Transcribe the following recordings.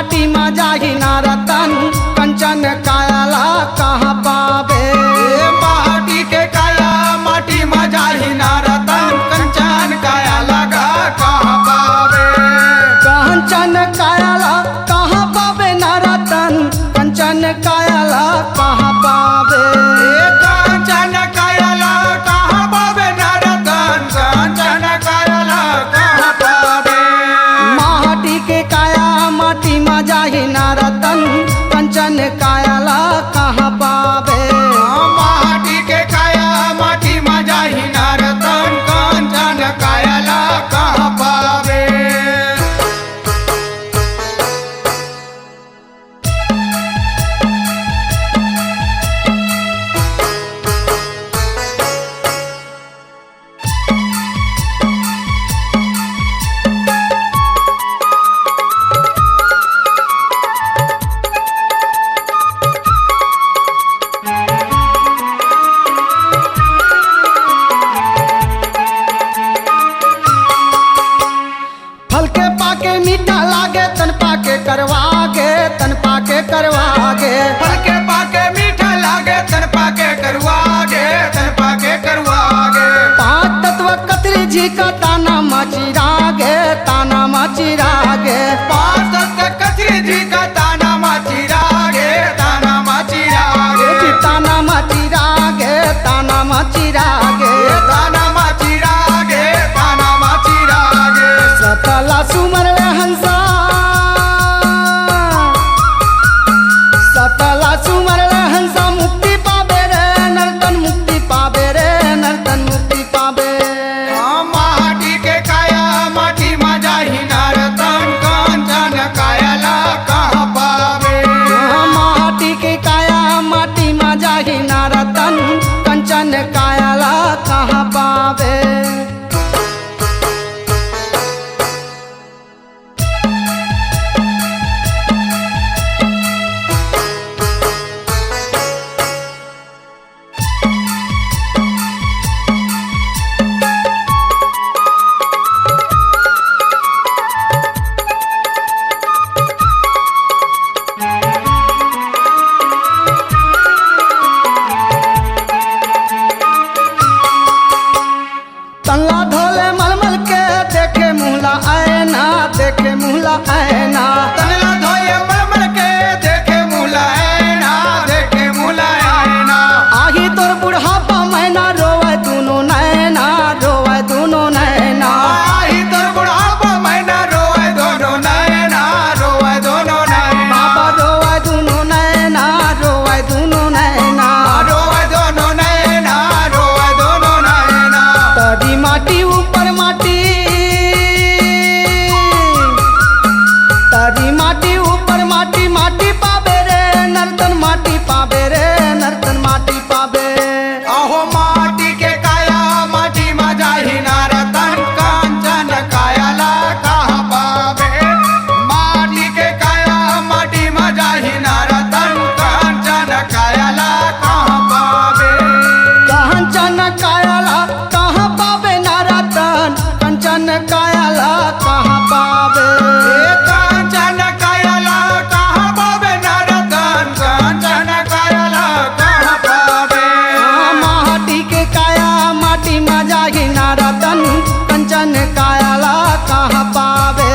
माटी मा जाही ना रतन कंचन कायाला कहाँ पावे। माटी के काया माटी मा जाही ना रतन कंचन कायाला कहाँ पावे। कंचन कायाला कहाँ पावे ना रतन कंचन कायाला कहाँ पावे। कंचन कायाला कहाँ पावे ना रतन कंचन कायाला कहाँ पावे। माटी के काया माटी मा जाही ना रतन कंचन कायाला कहाँ पावे। माटी के काया माटी मा जाही ना रतन कंचन कायाला कहाँ पावे। फल के पाके मीठा लागे तन पाके करवागे तन पाके करवागे। फल के पाके मीठा लागे तन पाके करवागे तन पाके करवागे। पांच तत्व कतरी जी का ताना माचिरागे ताना माचिरागे। पांच तत्व कतरी जी का ताना माचिरागे ताना माचिरागे। जी ताना माचिरागे ताना माचिरागे। ताना माचिरागे ताना माचिरागे। सतला सुमर हंसा सतला सुमर हंसा मुक्ति पावे रे नर्तन मुक्ति पावे रे नर्तन मुक्ति पावे। माटी के काया माटी मा जाही ना रतन कंचन कायाला कहाँ पावे। माटी के काया माटी मा जाही ना रतन कंचन कायाला कहाँ पावे। तल्ला धोले मलमल के देखे मुहला आयना देखे मुहला आयना। तनला धोए मलमल के देखे मुलायना देखे मुलायना। आही तोर बुढ़ापा मैना रोवे दोनों नैना रोवे दोनों नैना। आई तोर बुढ़ापा मैना रोए दोनों नैना रोए दोनों नैना। बाबा रोवे दोनों नैना रोवे दोनों नैना। रोए दोनों नैना रोए दोनों नैना। तरी माटी ऊपर माटी तरी माटी ऊपर माटी माटी पावे रे नर्तन माटी पावे रे नर्तन माटी पावे। आहो माटी के काया माटी मा जाही ना रतन कंचन कायाला कहाँ पावे। माटी के काया माटी मा जाही ना रतन कंचन कायाला कहाँ पावे। कंचन कायाला कहाँ पावे ना रतन कंचन कायाला कहाँ पावे। कंचन कायाला कहाँ पावे ना रतन कंचन कायाला कहाँ पावे। माटी के काया माटी मा जाही ना रतन कंचन कायाला कहाँ पावे।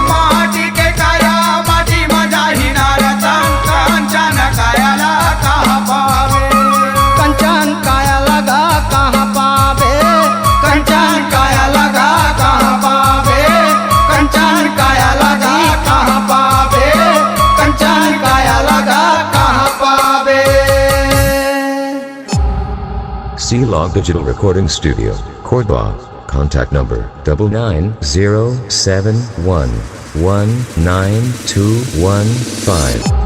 माटी के काया माटी मा जाही ना रतन कंचन कायाला कहाँ पावे। कंचन काया लगा कहाँ पावे। कंचन काया लगा कहाँ पावे। कंचन काया लगा कहाँ पावे। कंचन काया लगा कहाँ पावे। C-Log Digital Recording Studio, Cordoba. Contact number 99071192115.